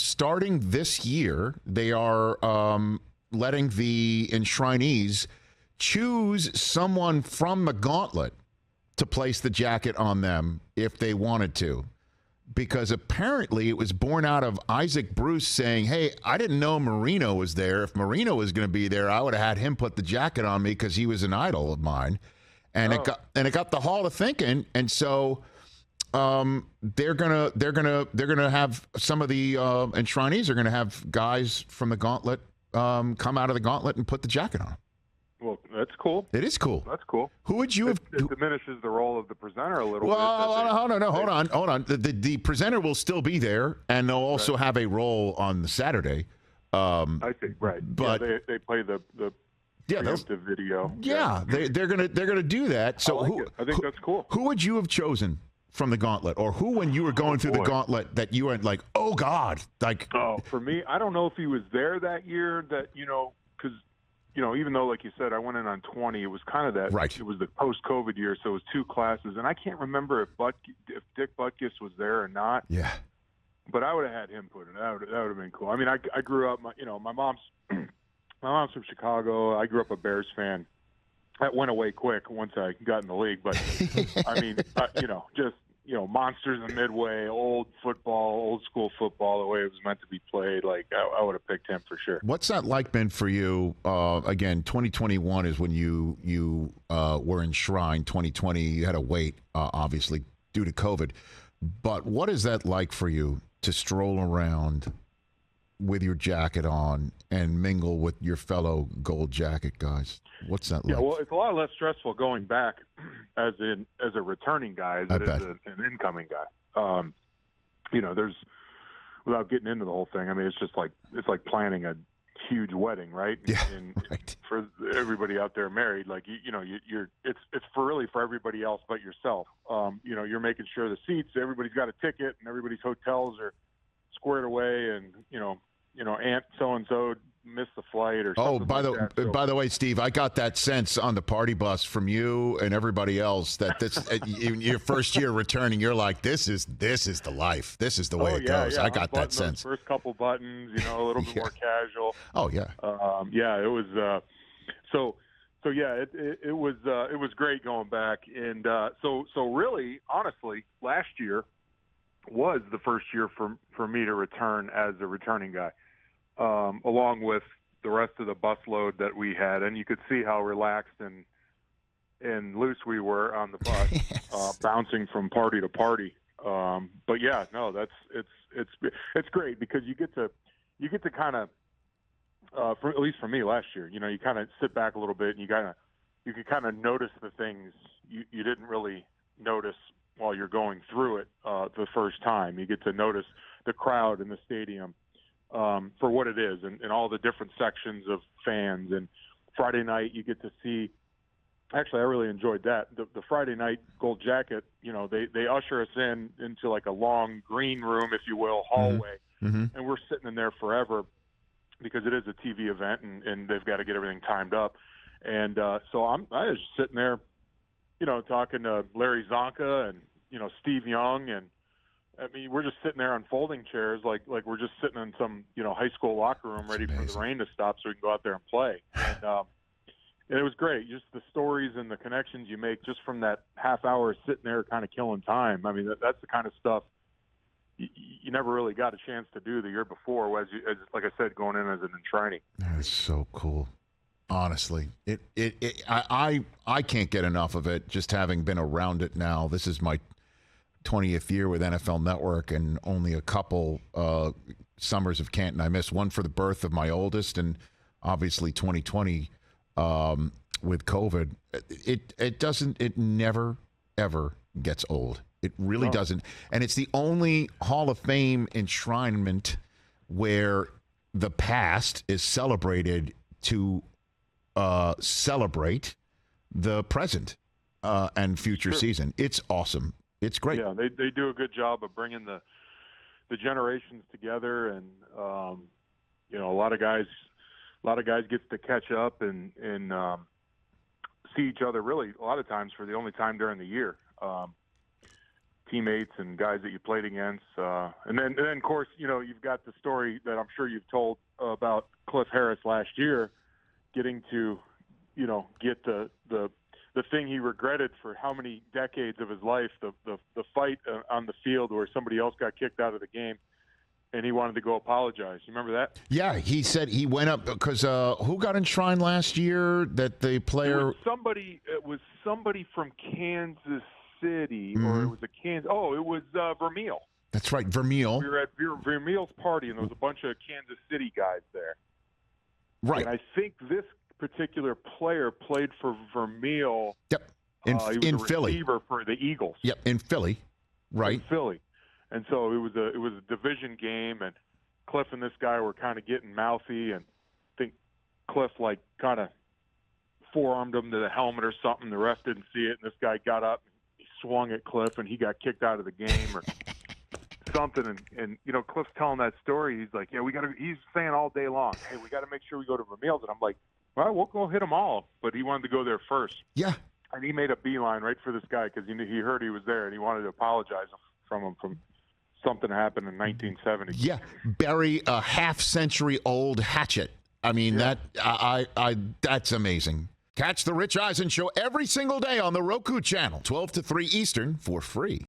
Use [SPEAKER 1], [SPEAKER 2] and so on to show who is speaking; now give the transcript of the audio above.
[SPEAKER 1] starting this year, they are letting the enshrinees choose someone from the gauntlet to place the jacket on them if they wanted to. Because apparently it was born out of Isaac Bruce saying, hey, I didn't know Marino was there. If Marino was going to be there, I would have had him put the jacket on me because he was an idol of mine. And it got the Hall to thinking. And so they're gonna have some of the enshrinees are gonna have guys from the gauntlet come out of the gauntlet and put the jacket on.
[SPEAKER 2] Well, that's cool.
[SPEAKER 1] It is cool.
[SPEAKER 2] That's cool.
[SPEAKER 1] Who would you have?
[SPEAKER 2] It diminishes the role of the presenter a little bit.
[SPEAKER 1] Hold on. The presenter will still be there, and they'll also have a role on the Saturday.
[SPEAKER 2] I think
[SPEAKER 1] but
[SPEAKER 2] they play the preemptive video.
[SPEAKER 1] Yeah, they're gonna do that. So
[SPEAKER 2] I think that's cool.
[SPEAKER 1] Who would you have chosen from the gauntlet, or who, when you were going through the gauntlet, that you went like, oh God, like?
[SPEAKER 2] Oh, for me, I don't know if he was there that year. That because. Even though, like you said, I went in on 20, it was kind of that.
[SPEAKER 1] Right.
[SPEAKER 2] It was the post-COVID year, so it was two classes, and I can't remember if Dick Butkus was there or not.
[SPEAKER 1] Yeah.
[SPEAKER 2] But I would have had him put it. That would have been cool. I mean, I grew up. My mom's from Chicago. I grew up a Bears fan. That went away quick once I got in the league. But I mean, just monsters in Midway, old school football, the way it was meant to be played. Like I would have picked him for sure.
[SPEAKER 1] What's that like been for you? Again, 2021 is when you were enshrined. 2020, you had to wait, obviously due to COVID. But what is that like for you to stroll around with your jacket on and mingle with your fellow gold jacket guys? What's that like?
[SPEAKER 2] Yeah, well, it's a lot less stressful going back as a returning guy as it is an incoming guy. There's, without getting into the whole thing, I mean, it's like planning a huge wedding, right?
[SPEAKER 1] Yeah,
[SPEAKER 2] right. For everybody out there married, like it's for everybody else but yourself. You're making sure the seats, everybody's got a ticket, and everybody's hotels are squared away, and Aunt so and so missed the flight or something.
[SPEAKER 1] By the way, Steve, I got that sense on the party bus from you and everybody else that this your first year returning, you're like, this is the life. This is the way it goes. I got that sense.
[SPEAKER 2] First couple buttons, a little bit more casual.
[SPEAKER 1] Oh yeah.
[SPEAKER 2] It was. It was great going back, and so really, honestly, last year was the first year for me to return as a returning guy. Along with the rest of the busload that we had, and you could see how relaxed and loose we were on the bus, yes. Bouncing from party to party. But yeah, no, it's great because you get to kind of, at least for me last year, you kind of sit back a little bit and you can kind of notice the things you didn't really notice while you're going through it the first time. You get to notice the crowd in the stadium. For what it is, and all the different sections of fans. And Friday night, you get to see. Actually, I really enjoyed that. The Friday night gold jacket. They usher us into like a long green room, if you will, hallway, and we're sitting in there forever because it is a TV event, and they've got to get everything timed up. And so I was just sitting there, talking to Larry Zonka and Steve Young and. I mean, we're just sitting there on folding chairs, like we're just sitting in some, high school locker room ready for the rain to stop so we can go out there and play. And it was great. Just the stories and the connections you make just from that half hour sitting there kind of killing time. I mean, that's the kind of stuff you never really got a chance to do the year before, as like I said, going in as an enshrining.
[SPEAKER 1] That is so cool. Honestly, I can't get enough of it, just having been around it now. This is my 20th year with NFL Network, and only a couple summers of Canton I missed. One for the birth of my oldest, and obviously 2020 with COVID. It never ever gets old. It really doesn't. And it's the only Hall of Fame enshrinement where the past is celebrated to celebrate the present and future season. It's awesome. It's great.
[SPEAKER 2] Yeah, they do a good job of bringing the generations together, and a lot of guys gets to catch up and see each other really a lot of times for the only time during the year. teammates and guys that you played against. And then, of course, you've got the story that I'm sure you've told about Cliff Harris last year getting to, get the thing he regretted for how many decades of his life, the fight on the field where somebody else got kicked out of the game. And he wanted to go apologize. You remember that?
[SPEAKER 1] Yeah, he said he went up because who got enshrined last year? That the player
[SPEAKER 2] It was somebody from Kansas City, or it was a Kansas. Oh, it was Vermeil.
[SPEAKER 1] That's right, Vermeil.
[SPEAKER 2] We were at Vermeil's party, and there was a bunch of Kansas City guys there.
[SPEAKER 1] Right.
[SPEAKER 2] And I think this particular player played for Vermeil.
[SPEAKER 1] Yep.
[SPEAKER 2] He was
[SPEAKER 1] in
[SPEAKER 2] a
[SPEAKER 1] Philly.
[SPEAKER 2] receiver for the Eagles.
[SPEAKER 1] Yep, in Philly. Right.
[SPEAKER 2] In Philly. And so it was a division game, and Cliff and this guy were kind of getting mouthy, and I think Cliff kind of forearmed him to the helmet or something. The ref didn't see it, and this guy got up, and he swung at Cliff, and he got kicked out of the game or something. And Cliff's telling that story. He's like, yeah, he's saying all day long, hey, we got to make sure we go to Vermeil's. And I'm like, well, we'll go hit them all. But he wanted to go there first.
[SPEAKER 1] Yeah.
[SPEAKER 2] And he made a beeline right for this guy because he heard he was there, and he wanted to apologize from him from something happened in 1970.
[SPEAKER 1] Yeah, bury a half-century-old hatchet. I mean, that's amazing. Catch the Rich Eisen Show every single day on the Roku channel, 12 to 3 Eastern, for free.